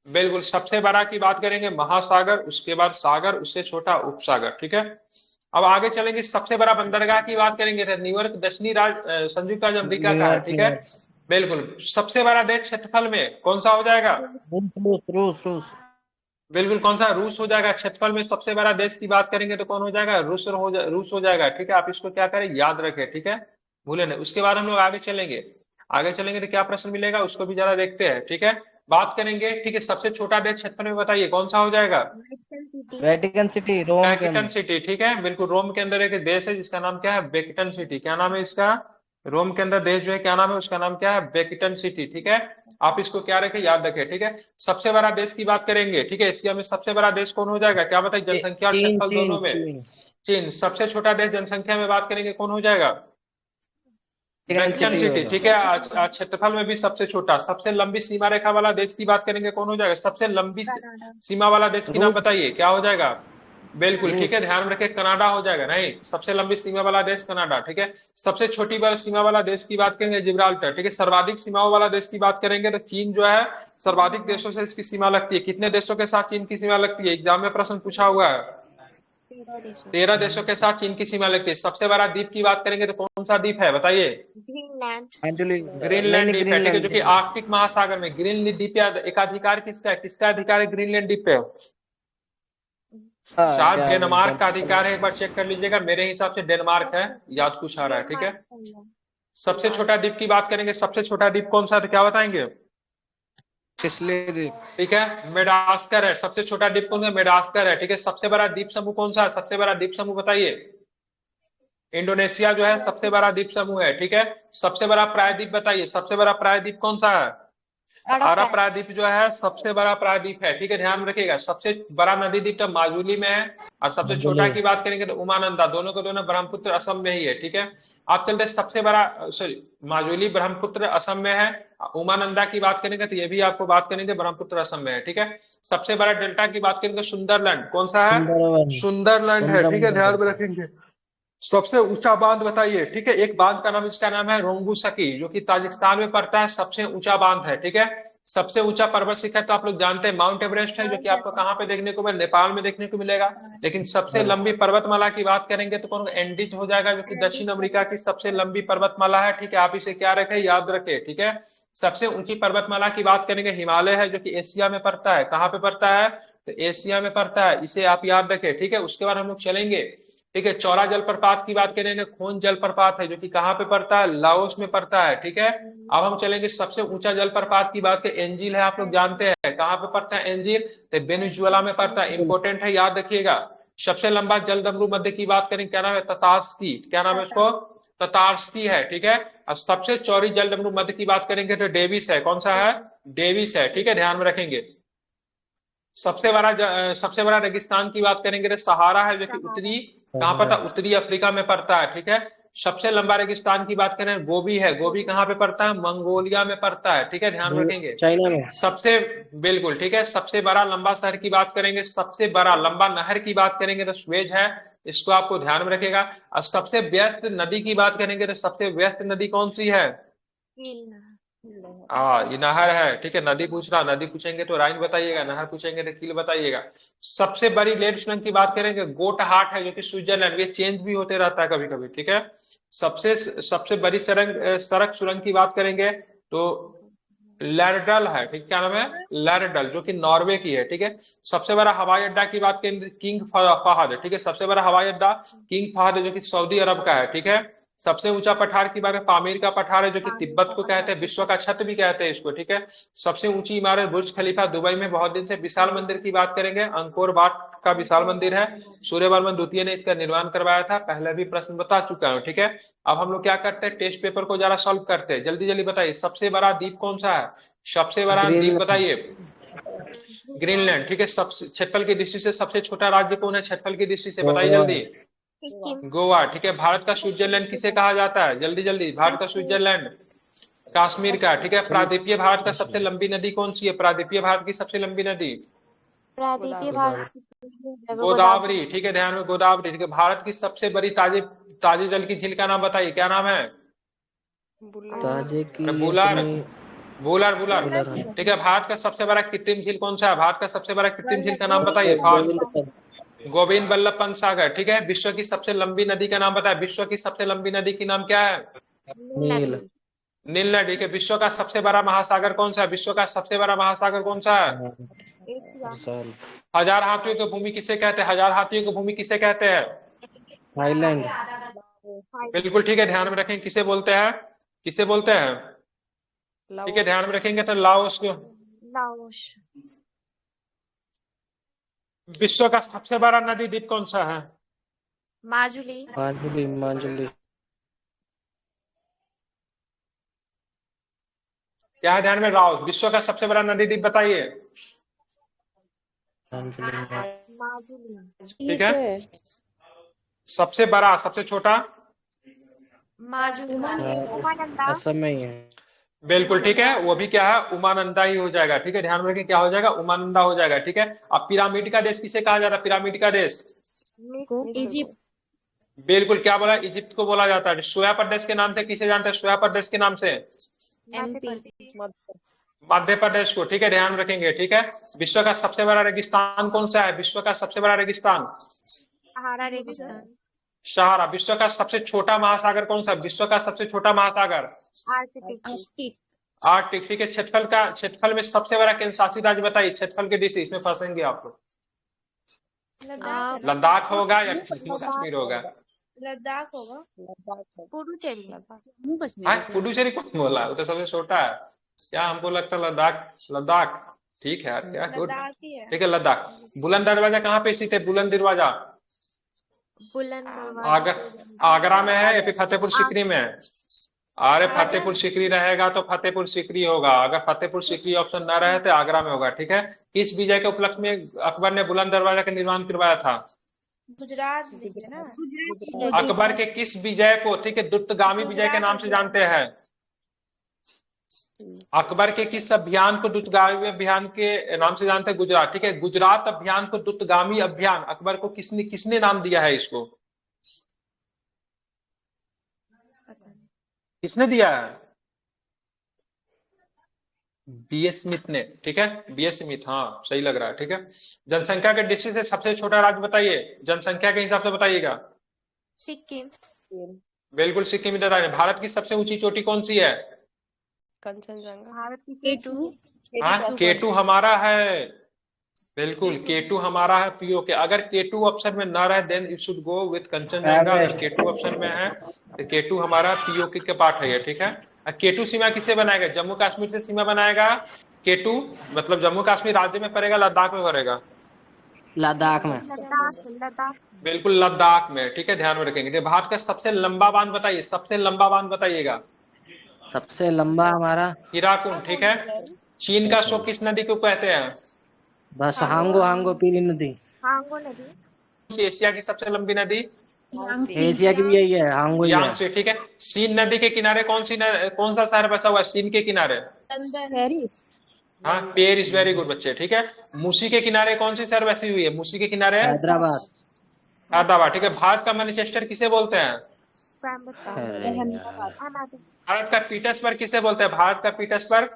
बिल्कुल, सबसे बड़ा की बात करेंगे महासागर, उसके बाद सागर, उससे छोटा उपसागर, ठीक है। अब आगे चलेंगे, सबसे बड़ा बंदरगाह की बात करेंगे तो न्यूयॉर्क संयुक्त राज्य अमेरिका का है, ठीक है। बिल्कुल। सबसे बड़ा देश क्षेत्रफल में कौन सा हो जाएगा? रूस। बिल्कुल, कौन सा? रूस हो जाएगा। क्षेत्रफल में सबसे बड़ा देश की बात करेंगे तो कौन हो जाएगा? रूस हो जाएगा, ठीक है। आप इसको क्या करें, याद रखें, ठीक है, भूले नहीं। उसके बाद हम लोग आगे चलेंगे तो क्या प्रश्न मिलेगा उसको भी जरा देखते हैं, ठीक है। बात करेंगे, ठीक है। सबसे छोटा देश क्षेत्रफल में बताइए कौन सा हो जाएगा? वेटिकन सिटी, रोम के वेटिकन अंदर। सिटी, ठीक है, बिल्कुल। रोम के अंदर एक देश है जिसका नाम क्या है? Vatican city. क्या नाम है इसका? रोम के अंदर देश जो है, क्या नाम है उसका? नाम क्या है? वेटिकन सिटी, ठीक है। आप इसको क्या रखें, याद रखें, ठीक है। सबसे बड़ा देश की बात करेंगे, ठीक है। एशिया में सबसे बड़ा देश कौन हो जाएगा, क्या बताइए? जनसंख्या और चीन। क्षेत्रफल दोनों में चीन। सबसे छोटा देश जनसंख्या में बात करेंगे कौन हो जाएगा? वेटिकन सिटी, ठीक है। आज क्षेत्रफल में भी सबसे छोटा। सबसे लंबी सीमा रेखा वाला देश की बात करेंगे कौन हो जाएगा? सबसे लंबी सीमा वाला देश की नाम बताइए, क्या हो जाएगा? बिल्कुल, ठीक है, ध्यान रखें, कनाडा हो जाएगा। नहीं, सबसे लंबी सीमा वाला देश कनाडा, ठीक है। सबसे छोटी वाला सीमा वाला देश की बात करेंगे जिब्राल्टर, ठीक है। सर्वाधिक सीमाओं वाला देश की बात करेंगे तो चीन जो है, सर्वाधिक देशों से इसकी सीमा लगती है। कितने देशों के साथ चीन की सीमा लगती है? एग्जाम में प्रश्न पूछा हुआ है। 13 देशों के साथ चीन की सीमा लगती है। सबसे बड़ा द्वीप की बात करेंगे तो कौन सा द्वीप है बताइए? ग्रीनलैंड द्वीप है, ठीक है, जो कि आर्कटिक महासागर में। ग्रीनलैंड द्वीप एकाधिकार किसका है? किसका अधिकार है ग्रीनलैंड द्वीप पे? शायद डेनमार्क का अधिकार है, एक बार चेक कर लीजिएगा। मेरे हिसाब से डेनमार्क है, याद कुछ आ रहा है, ठीक है। सबसे छोटा द्वीप की बात करेंगे, सबसे छोटा द्वीप कौन सा है तो क्या बताएंगे? ठीक है, मेडागास्कर है। सबसे छोटा द्वीप कौन सा? मेडागास्कर है, ठीक है। सबसे बड़ा द्वीप समूह कौन सा है? सबसे बड़ा द्वीप समूह बताइए। इंडोनेशिया जो है सबसे बड़ा द्वीप समूह है, ठीक है। सबसे बड़ा प्रायद्वीप बताइए, सबसे बड़ा प्रायद्वीप कौन सा है? अरब प्रायद्वीप जो है सबसे बड़ा प्रायद्वीप है, ठीक है, ध्यान में रखिएगा। सबसे बड़ा नदी द्वीप तो माजुली में है, और सबसे छोटा की बात करेंगे तो उमानंदा, दोनों को दोनों ब्रह्मपुत्र असम में ही है, ठीक है। आप चलते सबसे बड़ा, सॉरी, माजुली ब्रह्मपुत्र असम में है, उमानंदा की बात करेंगे तो ये भी आपको बात करेंगे ब्रह्मपुत्र असम में है, ठीक है। सबसे बड़ा डेल्टा की बात करेंगे सुंदरलैंड, कौन सा है? सुंदरलैंड है, ठीक है, ध्यान में रखेंगे। सबसे ऊंचा बांध बताइए, ठीक है। एक बांध का नाम, इसका नाम है रोंगुसकी, जो कि ताजिकिस्तान में पड़ता है, सबसे ऊंचा बांध है, ठीक है। सबसे ऊंचा पर्वत शिखर तो आप लोग जानते हैं माउंट एवरेस्ट है, जो कि आपको कहाँ पे देखने को मिले, नेपाल में देखने को मिलेगा। लेकिन सबसे लंबी पर्वतमाला की बात करेंगे तो कौन? एंडीज हो जाएगा, जो कि दक्षिण अमेरिका की सबसे लंबी पर्वतमाला है, ठीक है। आप इसे क्या रखें, याद रखें, ठीक है। सबसे ऊंची पर्वतमाला की बात करेंगे हिमालय है, जो कि एशिया में पड़ता है। कहाँ पे पड़ता है? तो एशिया में पड़ता है, इसे आप याद रखें, ठीक है। उसके बाद हम लोग चलेंगे, ठीक है। चौरा जलप्रपात की बात करेंगे, खोन जलप्रपात है, जो कि कहाँ पे पड़ता है? लाओस में पड़ता है, ठीक है। अब हम चलेंगे सबसे ऊंचा जलप्रपात की बात करें, एंजिल है, आप लोग जानते हैं कहाँ पे पड़ता है एंजिल? तो वेनेजुएला में पड़ता है, इंपॉर्टेंट है, याद रखिएगा। सबसे लंबा जलदम्बू मध्य की बात करें, क्या नाम है? ततार्स्की, क्या नाम है उसको? ततार्स्की है, ठीक है। और सबसे चौड़ी जलदम्बू मध्य की बात करेंगे तो डेविस है, कौन सा है? डेविस है, ठीक है, ध्यान में रखेंगे। सबसे बड़ा रेगिस्तान की बात करेंगे तो सहारा है, जो कि उत्तरी, कहाँ पड़ता? उत्तरी अफ्रीका में पड़ता है, ठीक है। सबसे लंबा रेगिस्तान की बात करें, गोबी है, गोबी कहाँ पे पड़ता है? मंगोलिया में पड़ता है, ठीक है, ध्यान रखेंगे। चाइना में। सबसे, बिल्कुल ठीक है। सबसे बड़ा लंबा शहर की बात करेंगे, सबसे बड़ा लंबा नहर की बात करेंगे तो सुएज है, इसको आपको ध्यान में रखेगा। और सबसे व्यस्त नदी की बात करेंगे तो सबसे व्यस्त नदी कौन सी है? ये नहर है, ठीक है। नदी पूछ रहा, नदी पूछेंगे तो राइन बताइएगा, नहर पूछेंगे तो कील बताइएगा। सबसे बड़ी लेड सुरंग की बात करेंगे, गोट हार्ट है, जो कि स्विट्जरलैंड, ये चेंज भी होते रहता है कभी कभी, ठीक है। सबसे सबसे बड़ी सड़क सुरंग की बात करेंगे तो लैरडल है, ठीक, क्या नाम है? लैरडल, जो कि नॉर्वे की है, ठीक है। सबसे बड़ा हवाई अड्डा की बात करेंगे किंग फहद, ठीक है। सबसे बड़ा हवाई अड्डा किंग फहद, जो कि सऊदी अरब का है, ठीक है। सबसे ऊंचा पठार की बात है, पामीर का पठार है, जो कि तिब्बत को कहते हैं, विश्व का छत भी कहते हैं इसको, ठीक है। सबसे ऊंची इमारत बुर्ज खलीफा, दुबई में बहुत दिन से। विशाल मंदिर की बात करेंगे, अंकोर वाट का विशाल मंदिर है, सूर्यवर्मन द्वितीय ने इसका निर्माण करवाया था, पहले भी प्रश्न बता चुका हूं, ठीक है। अब हम लोग क्या करते हैं, टेस्ट पेपर को जरा सॉल्व करते हैं, जल्दी जल्दी बताइए। सबसे बड़ा द्वीप कौन सा है? सबसे बड़ा द्वीप बताइए। ग्रीनलैंड, ठीक है। सबसे क्षेत्रफल की दृष्टि से सबसे छोटा राज्य कौन है क्षेत्रफल की दृष्टि से? बताइए जल्दी। गोवा, ठीक है। भारत का स्विट्जरलैंड किसे कहा जाता है? जल्दी जल्दी, भारत का स्विट्जरलैंड कश्मीर का, ठीक है। प्रायद्वीपीय भारत का सबसे लंबी नदी कौन सी है? प्रायद्वीपीय भारत की सबसे लंबी नदी प्रायद्वीपीय भारत गोदावरी, ठीक है, ध्यान में, गोदावरी, ठीक है। भारत की सबसे बड़ी ताजे जल की झील का नाम बताइए, क्या नाम है? ताजे की बुलर, बुलर, बुलर, बुलर, ठीक है। भारत का सबसे बड़ा कृत्रिम झील कौन सा है? भारत का सबसे बड़ा कृत्रिम झील का नाम बताइए। गोविंद बल्लभ पंत सागर, ठीक है। विश्व की सबसे लंबी नदी का नाम बताए, विश्व की सबसे लंबी नदी की नाम क्या है? नील, नील नदी, ठीक है। विश्व का सबसे बड़ा महासागर कौन सा है? विश्व का सबसे बड़ा महासागर कौन सा है? हजार हाथियों की भूमि किसे कहते हैं? हजार हाथियों की भूमि किसे कहते हैं? थाईलैंड, बिल्कुल ठीक है, ध्यान में रखें, किसे बोलते हैं? किसे बोलते हैं? ठीक है, ध्यान में रखेंगे तो लाओस को। विश्व का सबसे बड़ा नदी द्वीप कौन सा है? माजुली। माजुली, माजुली, क्या है ध्यान में? लाओस। विश्व का सबसे बड़ा नदी द्वीप बताइए। माजुली, ठीक है। सबसे बड़ा, सबसे छोटा? माजुली, उमानंदा। असम में ही है। बिल्कुल ठीक है, वो भी क्या है? उमानंदा ही हो जाएगा, ठीक है, ध्यान में रखें, क्या हो जाएगा? उमानंदा हो जाएगा, ठीक है। अब पिरामिड का देश किसे कहा जाता है? पिरामिड का देश इजिप्ट। बिल्कुल, क्या बोला? इजिप्ट को बोला जाता है। सोया प्रदेश के नाम से किसे जानते हैं? सोया प्रदेश के नाम से मध्य प्रदेश को, ठीक है, ध्यान में रखेंगे, ठीक है। विश्व का सबसे बड़ा रेगिस्तान कौन सा है? विश्व का सबसे बड़ा रेगिस्तान सहारा रेगिस्तान। सहारा। विश्व का सबसे छोटा महासागर कौन सा? विश्व का सबसे छोटा महासागर आर्कटिक, ठीक है। क्षेत्रफल में सबसे बड़ा केंद्र शासित राज्य बताइए, क्षेत्रफल के दृष्टि, इसमें फंसेंगे आप लोग। लद्दाख होगा या कश्मीर होगा? लद्दाख होगा। पुडुचेरी। पुडुचेरी कौन बोला? वो तो सबसे छोटा है। क्या हमको लगता है लद्दाख, लद्दाख, ठीक है यार, क्या गुड, ठीक है, लद्दाख। बुलंद दरवाजा कहाँ पे स्थित है? बुलंद दरवाजा बुलंद दरवाजा आगरा में है या फिर फतेहपुर सीकरी में है? अरे फतेहपुर सीकरी रहेगा तो फतेहपुर सीकरी होगा, अगर फतेहपुर सीकरी ऑप्शन ना रहे तो आगरा में होगा, ठीक है। किस विजय के उपलक्ष्य में अकबर ने बुलंद दरवाजा का निर्माण करवाया था? गुजरात दीजिए ना। अकबर के किस विजय को, ठीक है, द्रुतगामी विजय के नाम से जानते हैं? अकबर के किस अभियान को द्रुतगामी अभियान के नाम से जानते हैं? गुजरात, ठीक है। गुजरात अभियान को द्रुतगामी अभियान अकबर को किसने किसने नाम दिया है इसको? किसने दिया है? बीएस स्मिथ ने, ठीक है, बीएस स्मिथ, हाँ सही लग रहा है, ठीक है। जनसंख्या के दृष्टि से सबसे छोटा राज्य बताइए, जनसंख्या के हिसाब से बताइएगा। सिक्किम। बिल्कुल सिक्किम इधर है। भारत की सबसे ऊंची चोटी कौन सी है? कंचनजंगा। भारत की केटू। हाँ केटू हमारा है, बिल्कुल केटू हमारा है पीओ के। अगर केटू ऑप्शन में ना रहे then you should go with Kanchenjunga. अगर केटू ऑप्शन में है तो केटू हमारा पीओके के पार्ट है ये, ठीक है। केटू सीमा किससे बनाएगा? जम्मू कश्मीर से सीमा बनाएगा केटू, मतलब जम्मू कश्मीर राज्य में पड़ेगा, लद्दाख में पड़ेगा? लद्दाख में। लद्दाख। बिल्कुल लद्दाख में, ठीक है, ध्यान में रखेंगे। भारत का सबसे लंबा बांध बताइए, सबसे लंबा बांध बताइएगा। सबसे लंबा हमारा हीराकुंड, ठीक है। चीन का शोक किस नदी को कहते हैं? बस हांगो पीली नदी। हांगो नदी। एशिया की सबसे लंबी नदी? एशिया की भी यही है, हांगो ही है। यांगसे, ठीक है। सीन नदी के किनारे कौन सा शहर बसा हुआ है सीन के किनारे? पेरिस। हाँ पेरिस, वेरी गुड बच्चे, ठीक है। मूसी के किनारे कौन सी शहर बसी हुई है? मूसी के किनारे हैदराबाद। हैदराबाद, ठीक है। भारत का मैनचेस्टर किसे बोलते हैं? भारत का पीटर्सबर्ग किसे बोलते हैं? भारत का पीटर्सबर्ग?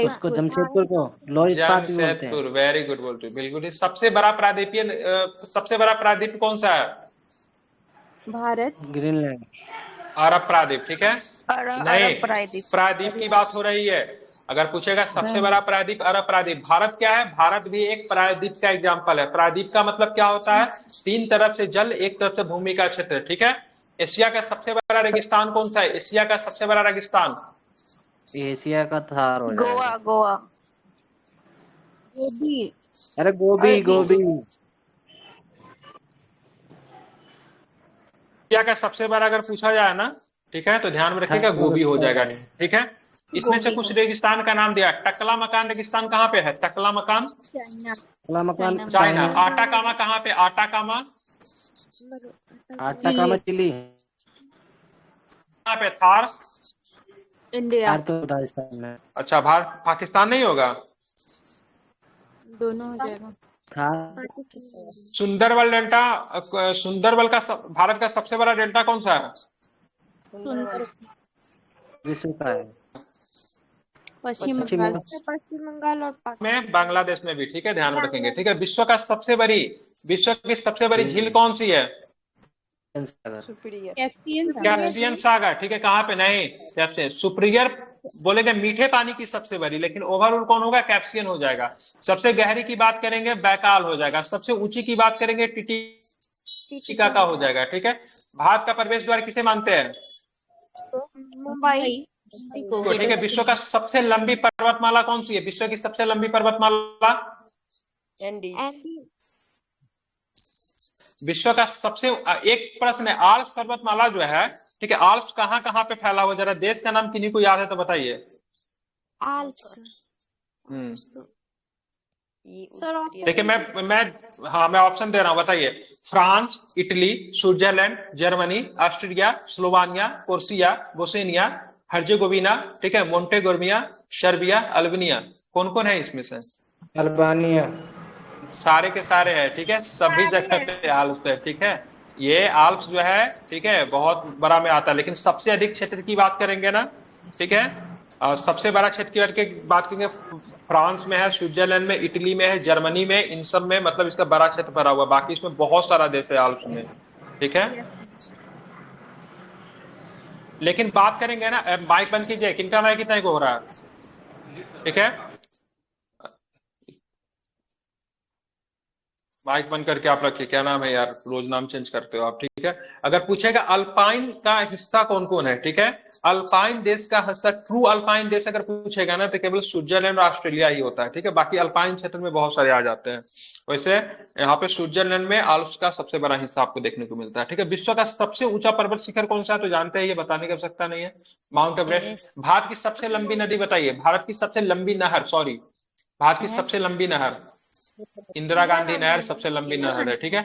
उसको जमशेदपुर को लोह इस्पात भी बोलते हैं। जमशेदपुर, वेरी गुड बोलते हैं, बिल्कुल। सबसे बड़ा प्रायद्वीप कौन सा है? भारत। ग्रीनलैंड। अरब प्रायद्वीप, ठीक है। नहीं, प्रायद्वीप। प्रायद्वीप की बात हो रही है। अगर पूछेगा सबसे बड़ा प्रायद्वीप अरब प्रायद्वीप। भारत क्या है? भारत भी एक प्रायद्वीप का एग्जाम्पल है। प्रायद्वीप का मतलब क्या होता है? 3 तरफ से जल, 1 तरफ से भूमि का क्षेत्र, ठीक है। एशिया का सबसे बड़ा रेगिस्तान कौन सा है? एशिया का सबसे बड़ा रेगिस्तान? एशिया का थार हो जाएगा। गोवा। अरे गोभी। एशिया का सबसे बड़ा अगर पूछा जाए ना, ठीक है, तो ध्यान में रखिएगा गोबी हो जाएगा, ठीक है। इसमें से कुछ रेगिस्तान का नाम दिया। टकला मकान रेगिस्तान कहाँ पे है? टकला मकान चाइना। आटाकामा कहाँ पे? Atacama Chile. कहाँ पे? थार इंडिया। तो राजस्थान में। अच्छा, भारत पाकिस्तान नहीं होगा? दोनों हो जाएगा। सुंदरबन डेल्टा, भारत का सबसे बड़ा डेल्टा कौन सा है? विश्व का है। पश्चिम बंगाल और पाकिस्तान में, बांग्लादेश में भी, ठीक है, ध्यान में रखेंगे, ठीक है। विश्व की सबसे बड़ी झील कौन सी है? कैस्पियन सागर, ठीक है। कहाँ पे? नहीं कैप्सियन। सुपीरियर बोलेंगे मीठे पानी की सबसे बड़ी, लेकिन ओवरऑल कौन होगा? कैप्सियन हो जाएगा। सबसे गहरी की बात करेंगे बैकाल हो जाएगा। सबसे ऊंची की बात करेंगे टिटिका का हो जाएगा, ठीक है। भारत का प्रवेश द्वार किसे मानते हैं? मुंबई। ठीक है। विश्व का सबसे लंबी पर्वतमाला कौन सी है? विश्व की सबसे लंबी पर्वतमाला? विश्व का सबसे, एक प्रश्न है, आल्प्स पर्वतमाला जो है, ठीक है, आल्प्स कहाँ कहाँ पे फैला हुआ? जरा देश का नाम किन्हीं को याद है तो बताइए। आल्प्स। देखिए मैं ऑप्शन दे रहा हूँ, बताइए। France, Italy, Switzerland, Germany, Austria, Slovenia, कोर्सिया, Bosnia, Herzegovina, ठीक है, मोंटेगोर्मिया, सर्बिया, अल्बानिया। कौन कौन है इसमें से? अल्बानिया। सारे के सारे हैं, ठीक है, सभी जगह पे आल्प्स है, ठीक है। ये आल्प्स जो है, ठीक है, बहुत बड़ा में आता है, लेकिन सबसे अधिक क्षेत्र की बात करेंगे ना, ठीक है, और सबसे बड़ा क्षेत्र की बात करेंगे, फ्रांस में है, स्विट्जरलैंड में, इटली में है, जर्मनी में, इन सब में मतलब इसका बड़ा क्षेत्र भरा हुआ। बाकी इसमें बहुत सारा देश है आल्प्स में, ठीक है। लेकिन बात करेंगे ना, माइक बंद कीजिए, किनका माइक कितना हो रहा है, ठीक है। माइक बंद करके आप रखिए। क्या नाम है यार, रोज नाम चेंज करते हो आप, ठीक है। अगर पूछेगा अल्पाइन का हिस्सा कौन कौन है, ठीक है, अल्पाइन देश का हिस्सा, ट्रू अल्पाइन देश अगर पूछेगा ना तो केवल स्विट्जरलैंड और ऑस्ट्रेलिया ही होता है, ठीक है। बाकी अल्पाइन क्षेत्र में बहुत सारे आ जाते हैं। वैसे यहाँ पे स्विट्जरलैंड में आल्प्स का सबसे बड़ा हिस्सा आपको देखने को मिलता है, ठीक है। विश्व का सबसे ऊंचा पर्वत शिखर कौन सा है तो जानते हैं, ये बताने की आवश्यकता नहीं है, माउंट एवरेस्ट। भारत की सबसे लंबी नदी बताइए, भारत की सबसे लंबी नहर, सॉरी, भारत की सबसे लंबी नहर इंदिरा गांधी नहर सबसे लंबी नहर है, ठीक है।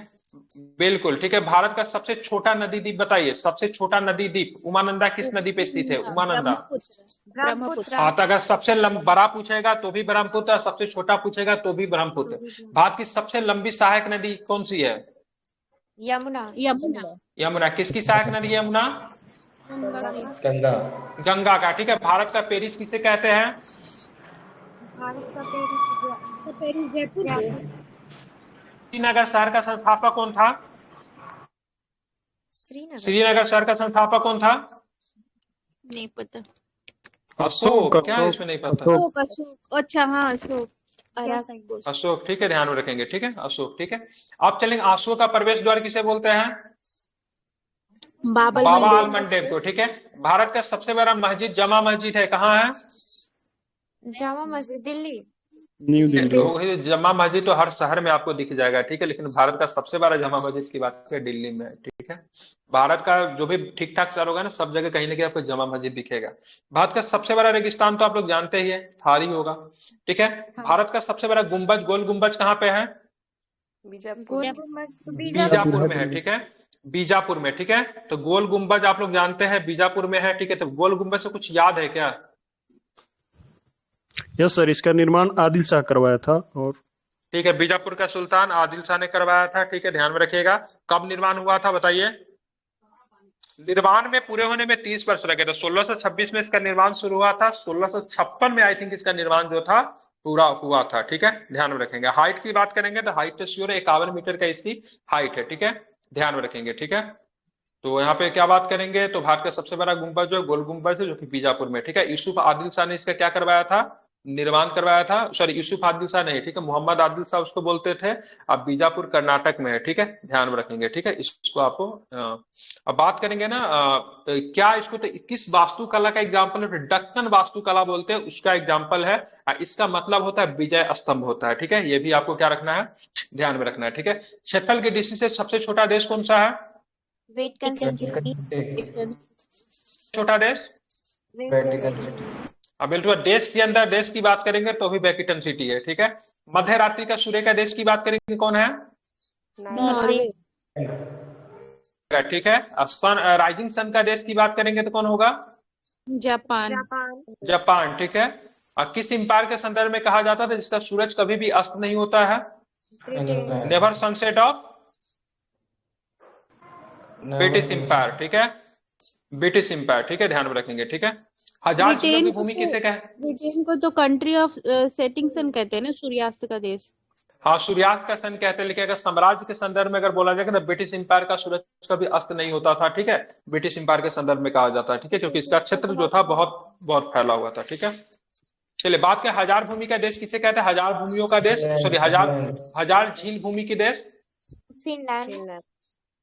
बिल्कुल ठीक है। भारत का सबसे छोटा नदी द्वीप बताइए, सबसे छोटा नदी द्वीप उमानंदा किस नदी पे स्थित है, उमानंदा। ब्रह्मपुत्र। हाँ, तो अगर सबसे बड़ा पूछेगा तो भी ब्रह्मपुत्र, सबसे छोटा पूछेगा तो भी ब्रह्मपुत्र। भारत की सबसे लंबी सहायक नदी कौन सी है, यमुना। यमुना। किसकी सहायक नदी है यमुना, गंगा। गंगा का, ठीक है। भारत का पेरिस किसे कहते हैं, भारत का पेरिस जयपुर। श्रीनगर शहर का संस्थापक कौन था, श्रीनगर। श्रीनगर शहर का संस्थापक कौन था, नहीं पता। अशोक। क्या इसमें नहीं पता, अशोक। अच्छा हाँ अशोक। अशोक, ठीक है, ध्यान में रखेंगे, ठीक है, अशोक, ठीक है। अब चलेंगे, अशोक का प्रवेश द्वार किसे बोलते हैं, बाबा आल मंडेप को, ठीक है। भारत का सबसे बड़ा मस्जिद जमा मस्जिद है, कहाँ है, जामा मस्जिद दिल्ली। न्यू दिल्ली। तो जमा मस्जिद तो हर शहर में आपको दिख जाएगा, ठीक है, लेकिन भारत का सबसे बड़ा जमा मस्जिद की बात है दिल्ली में, ठीक है। भारत का जो भी ठीक ठाक शहर होगा ना, सब जगह कहीं ना कहीं आपको जमा मस्जिद दिखेगा। भारत का सबसे बड़ा रेगिस्तान तो आप लोग जानते ही है, थार ही होगा, ठीक है। भारत का सबसे बड़ा गुंबज, गोल गुंबज कहाँ पे है, बीजापुर में है, ठीक है, बीजापुर में, ठीक है। तो गोल गुंबज आप लोग जानते हैं बीजापुर में है, ठीक है। तो गोल गुंबज से कुछ याद है क्या, यस सर, इसका निर्माण आदिल शाह करवाया था। और ठीक है, बीजापुर का सुल्तान आदिल शाह ने करवाया था, ठीक है, ध्यान में रखिएगा। कब निर्माण हुआ था बताइए, निर्माण में पूरे होने में 30 वर्ष लगे थे। 1626 में इसका निर्माण शुरू हुआ था, 1656 में आई थिंक इसका निर्माण जो था पूरा हुआ था, ठीक है, ध्यान में रखेंगे। हाइट की बात करेंगे तो हाइट तो श्योर 51 मीटर का इसकी हाइट है, ठीक है, ध्यान में रखेंगे, ठीक है। तो यहाँ पे क्या बात करेंगे, तो भारत का सबसे बड़ा गुंबद जो है गोल गुंबद है, जो कि बीजापुर में, ठीक है। यूसुफ आदिल शाह ने इसका क्या करवाया था, निर्माण करवाया था, सॉरी यूसुफ आदिल शाह नहीं, ठीक है, मोहम्मद आदिल शाह उसको बोलते थे। अब बीजापुर कर्नाटक में है, ठीक है, ध्यान में रखेंगे, ठीक है, इसको आपको अब बात करेंगे ना, क्या इसको तो किस वास्तुकला का एग्जाम्पल है, दक्कन वास्तुकला बोलते हैं, उसका एग्जाम्पल है। इसका मतलब होता है विजय स्तंभ होता है, ठीक है, ये भी आपको क्या रखना है, ध्यान में रखना है, ठीक है। क्षेत्रफल की दृष्टि से सबसे छोटा देश कौन सा है, वेटिकन सिटी। छोटा देश, वेटिकन सिटी। अब बिल्कुल देश के अंदर देश की बात करेंगे तो भी वेटिकन सिटी है, ठीक है। मध्य रात्रि का सूर्य का देश की बात करेंगे कौन है, नॉर्वे। ठीक है। अब सन राइजिंग सन का देश की बात करेंगे तो कौन होगा, जापान। जापान, ठीक है। और किस एम्पायर के संदर्भ में कहा जाता था जिसका सूरज कभी भी अस्त नहीं होता है, never sunset of British empire, ठीक है, ब्रिटिश एम्पायर, ठीक है, ध्यान में रखेंगे, ठीक है। हजार झीलों की भूमि किसे कहे, ब्रिटेन को तो कंट्री ऑफ सेटिंग सन कहते हैं ना, सूर्यास्त का देश। हाँ, सूर्यास्त का सन कहते हैं, लेकिन अगर साम्राज्य के संदर्भ में अगर बोला जाएगा तो ब्रिटिश एम्पायर का सूरज कभी अस्त नहीं होता था, ठीक है, ब्रिटिश एम्पायर के संदर्भ में कहा जाता है, ठीक है, क्योंकि इसका क्षेत्र जो था बहुत बहुत फैला हुआ था, ठीक है। चलिए बात करें हजार भूमि का देश किसे कहते हैं, हजार भूमियों का देश, सॉरी हजार झील भूमि की देश, फिनलैंड।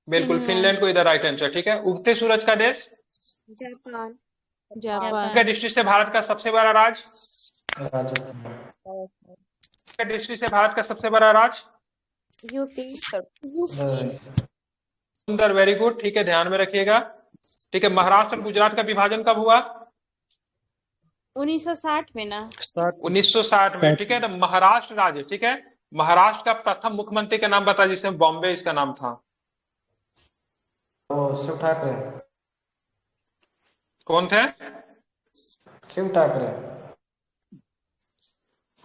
बिल्कुल, फिनलैंड को इधर राइट आंसर, ठीक है। उगते सूरज का देश, जापान। का दृष्टि से भारत का सबसे बड़ा राज्य, राजस्थान। दृष्टि से भारत का सबसे बड़ा राज्य यूपी। सुंदर, वेरी गुड, ठीक है, ध्यान में रखिएगा, ठीक है। महाराष्ट्र और गुजरात का विभाजन कब हुआ, 1960 में ना, 1960 में, ठीक है। तो महाराष्ट्र राज्य, ठीक है, महाराष्ट्र का प्रथम मुख्यमंत्री का नाम बता, जिसमें बॉम्बे इसका नाम था, शिव ठाकरे। कौन थे, शिव ठाकरे।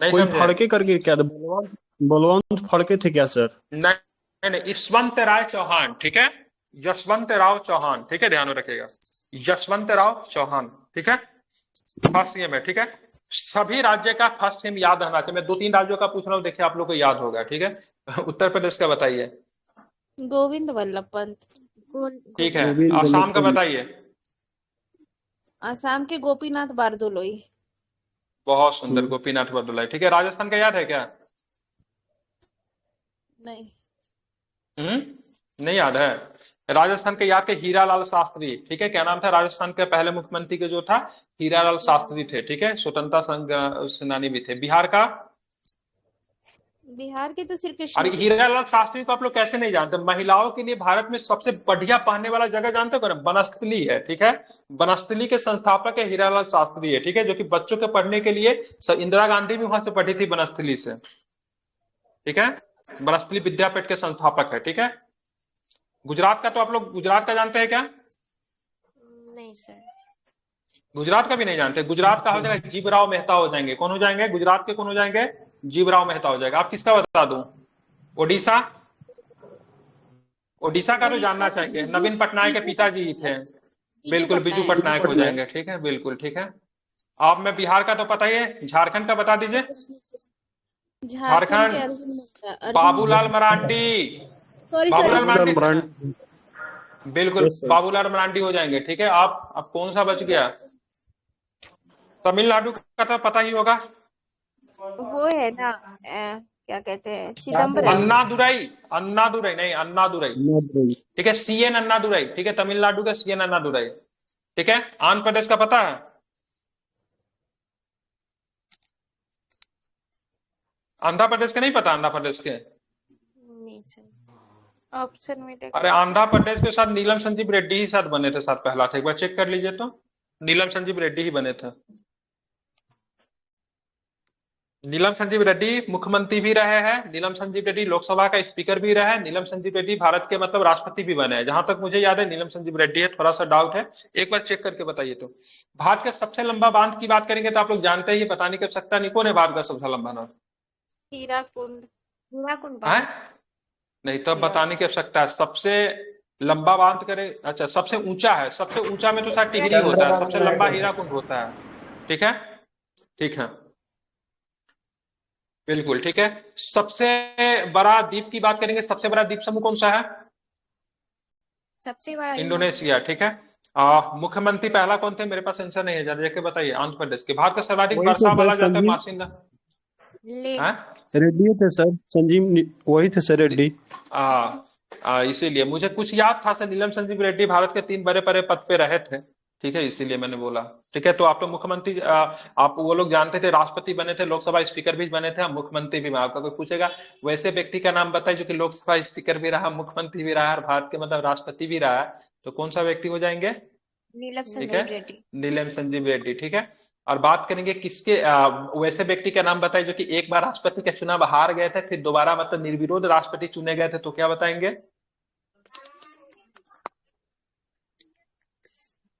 नहीं कोई समझे, फड़के करके क्या था, बलवंत फड़के थे क्या सर? नहीं नहीं, यशवंत राय चौहान, ठीक है, यशवंत राव चौहान, ठीक है, ध्यान में रखिएगा, यशवंत राव चौहान, ठीक है, फर्स्ट सीएम है, ठीक है। सभी राज्य का फर्स्ट सीएम याद रहना चाहिए। मैं 2-3 राज्यों का पूछ रहा हूँ, देखिए आप लोग को याद होगा, ठीक है। उत्तर प्रदेश का बताइए, गोविंद वल्लभ पंत। ठीक है। आसाम का बताइए, आसाम के गोपीनाथ बारदोलोई। बहुत सुंदर, गोपीनाथ बरदोलाई, ठीक है। राजस्थान का याद है क्या, नहीं। नहीं याद है? राजस्थान के याद थे हीरालाल शास्त्री, ठीक है। क्या नाम था राजस्थान के पहले मुख्यमंत्री के जो था? हीरालाल शास्त्री थे, ठीक है। स्वतंत्रता सेनानी भी थे। बिहार का? बिहार के तो श्री अरे कृष्ण जी। हीरालाल शास्त्री को आप लोग कैसे नहीं जानते? महिलाओं के लिए भारत में सबसे बढ़िया पढ़ने वाला जगह जानते हो ना? बनस्थली है, ठीक है। बनस्थली के संस्थापक है हीरालाल शास्त्री है, ठीक है, जो कि बच्चों के पढ़ने के लिए इंदिरा गांधी भी वहां से पढ़ी थी बनस्थली से, ठीक है। बनस्थली विद्यापीठ के संस्थापक है, ठीक है। गुजरात का तो आप लोग गुजरात का जानते हैं क्या? नहीं सर। गुजरात का भी नहीं जानते? गुजरात का हो जाएगा जीवराव मेहता हो जाएंगे। कौन हो जाएंगे गुजरात के? कौन हो जाएंगे? जीवराव मेहता हो जाएगा। आप किसका बता दूं? ओडिशा? ओडिशा का तो जानना चाहिए, नवीन पटनायक के पिताजी ही थे। बिल्कुल बिजू पटनायक हो जाएंगे, ठीक है, बिल्कुल ठीक है। अब मैं बिहार का तो पता ही है, झारखंड का बता दीजिए। झारखंड के झारखंड बाबूलाल मरांडी। Sorry Babulal sir. मरांडी, बिल्कुल Yes, sir. बाबूलाल मरांडी हो जाएंगे, ठीक है। आप अब कौन सा बच गया? तमिलनाडु का तो पता ही होगा। वो है ना क्या कहते हैं, चिदम्बरम। अन्नादुरई, अन्नादुरई नहीं, अन्नादुरई, ठीक है। सीएन अन्नादुरई, ठीक है, तमिलनाडु का सीएन अन्नादुरई, ठीक है। आंध्र प्रदेश का पता है? आंध्र प्रदेश के नहीं पता? आंध्र प्रदेश के? नहीं सर। ऑप्शन में देखो। अरे आंध्र प्रदेश के साथ नीलम संजीव रेड्डी ही साथ बने थे, साथ पहला था। एक बार चेक कर लीजिए तो, नीलम संजीव रेड्डी ही बने थे। नीलम संजीव रेड्डी मुख्यमंत्री भी रहे हैं, नीलम संजीव रेड्डी लोकसभा का स्पीकर भी रहे हैं, नीलम संजीव रेड्डी भारत के मतलब राष्ट्रपति भी बने हैं। जहां तक मुझे याद है नीलम संजीव रेड्डी है, थोड़ा सा डाउट है, एक बार चेक करके बताइए। तो भारत के सबसे लंबा बांध की बात करेंगे तो आप लोग जानते ही, बताने की आवश्यकता नहीं। कौन है भारत का सबसे लंबा बांध? हीराकुंड। हीराकुंड है नहीं, तब बताने की आवश्यकता है। सबसे लंबा बांध करे, अच्छा सबसे ऊंचा है, सबसे ऊंचा में तो शायद टिहरी होता है, सबसे लंबा हीराकुंड होता है, ठीक है, ठीक है, बिल्कुल ठीक है। सबसे बड़ा द्वीप की बात करेंगे, सबसे बड़ा द्वीप समूह कौन सा है? सबसे बड़ा इंडोनेशिया, ठीक है। मुख्यमंत्री पहला कौन थे? मेरे पास आंसर नहीं है, जरा देख के बताइए। आंध्र प्रदेश के। भारत का सर्वाधिक वही वर्षा तो वाला सर, जाता है संजीव मासिंदा ले है? रेड्डी थे सर, वही थे सर रेड्डी। इसीलिए मुझे कुछ याद था सर। नीलम संजीव रेड्डी भारत के 3 बड़े बड़े पद पे रहे थे, ठीक है, इसीलिए मैंने बोला, ठीक है। तो आप तो मुख्यमंत्री आप वो लोग जानते थे, राष्ट्रपति बने थे, लोकसभा स्पीकर भी बने थे, हम मुख्यमंत्री भी। आपका कोई पूछेगा वैसे व्यक्ति का नाम बताइए जो कि लोकसभा स्पीकर भी रहा, मुख्यमंत्री भी रहा और भारत के मतलब राष्ट्रपति भी रहा, तो कौन सा व्यक्ति हो जाएंगे? नीलम ठीक संजीव है, रेड्डी। नीलम संजीव रेड्डी, ठीक है। और बात करेंगे किसके वैसे व्यक्ति का नाम बताइए जो कि एक बार राष्ट्रपति का चुनाव हार गए थे, फिर दोबारा मतलब निर्विरोध राष्ट्रपति चुने गए थे, तो क्या बताएंगे?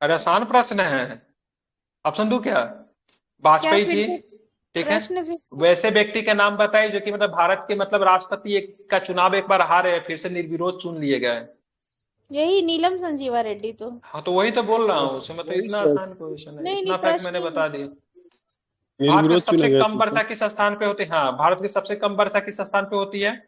अरे आसान प्रश्न है, ऑप्शन दूं क्या? वाजपेयी फिर जी, से ठीक है। प्रश्न फिर से? वैसे व्यक्ति का नाम बताइए जो कि मतलब भारत के मतलब राष्ट्रपति का चुनाव एक बार हारे, फिर से निर्विरोध चुन लिए गए। यही नीलम संजीवा रेड्डी तो। हाँ तो वही तो बोल रहा हूँ, उसमें मतलब इतना आसान क्वेश्चन है, नहीं, इतना फैक्ट मैंने प्रश्न बता दिया। भारत के निर्विरोध चुने सबसे गए कम थे वर्षा किस स्थान पे होती है? हाँ, भारत की सबसे कम वर्षा किस स्थान पे होती है?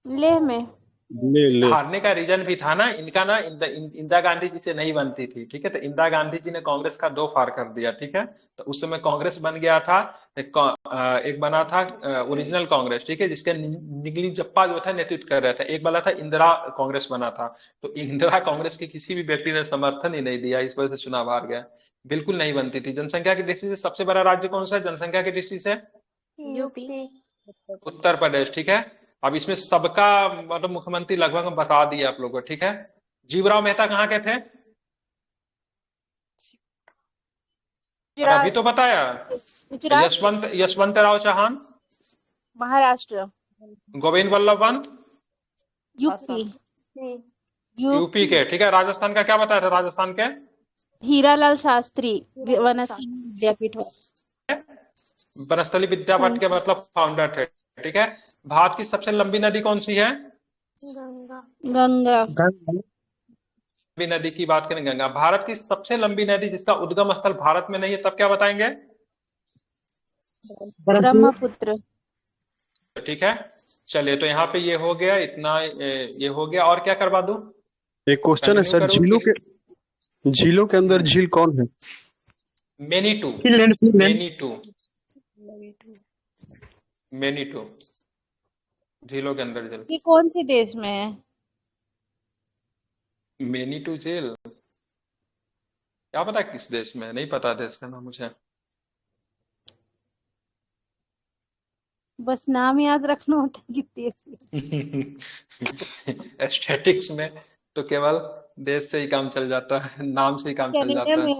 लेह में। ले हारने का रीजन भी था ना इनका ना, इंदिरा गांधी जी से नहीं बनती थी, ठीक है। तो इंदिरा गांधी जी ने कांग्रेस का 2 फाड़ कर दिया, ठीक है। तो उस समय कांग्रेस बन गया था, एक बना था ओरिजिनल कांग्रेस, ठीक है, जिसके निगली जप्पा जो था नेतृत्व कर रहा था। एक बना था इंदिरा कांग्रेस बना था, तो इंदिरा कांग्रेस के किसी भी व्यक्ति ने समर्थन ही नहीं दिया, इस वजह से चुनाव हार गया। बिल्कुल नहीं बनती थी। जनसंख्या की दृष्टि से सबसे बड़ा राज्य कौन सा है जनसंख्या की दृष्टि से? यूपी। उत्तर प्रदेश, ठीक है। अब इसमें सबका मतलब मुख्यमंत्री लगभग बता दिए आप लोगों को, ठीक है। जीवराव मेहता कहाँ के थे? अभी तो बताया। गुजरात। यशवंतराव चौहान, महाराष्ट्र। गोविंद वल्लभ पंत, यूपी। यूपी के, ठीक है। राजस्थान का क्या बताया था? राजस्थान के हीरालाल शास्त्री वनस्थली विद्यापीठ। बनस्थली विद्यापीठ के मतलब फाउंडर थे, ठीक है। भारत की सबसे लंबी नदी कौन सी है? गंगा। लंबी नदी की बात करें, गंगा। भारत की सबसे लंबी नदी जिसका उद्गम स्थल भारत में नहीं है, तब क्या बताएंगे? ब्रह्मपुत्र। ठीक है, चलिए। तो यहाँ पे ये हो गया, इतना ये हो गया। और क्या करवा दूं? एक क्वेश्चन है सर, झीलों के अंदर झील कौन है? मेनीटू, मेनीटू झीलों के अंदर झील। ये कौन से देश में है? मेनी टू जेल, क्या पता किस देश में, नहीं पता देश का नाम मुझे। बस नाम याद रखना होता है कितनी ऐसी। एस्थेटिक्स में तो केवल देश से ही काम चल जाता है, नाम से ही काम चल कनाडा जाता है। में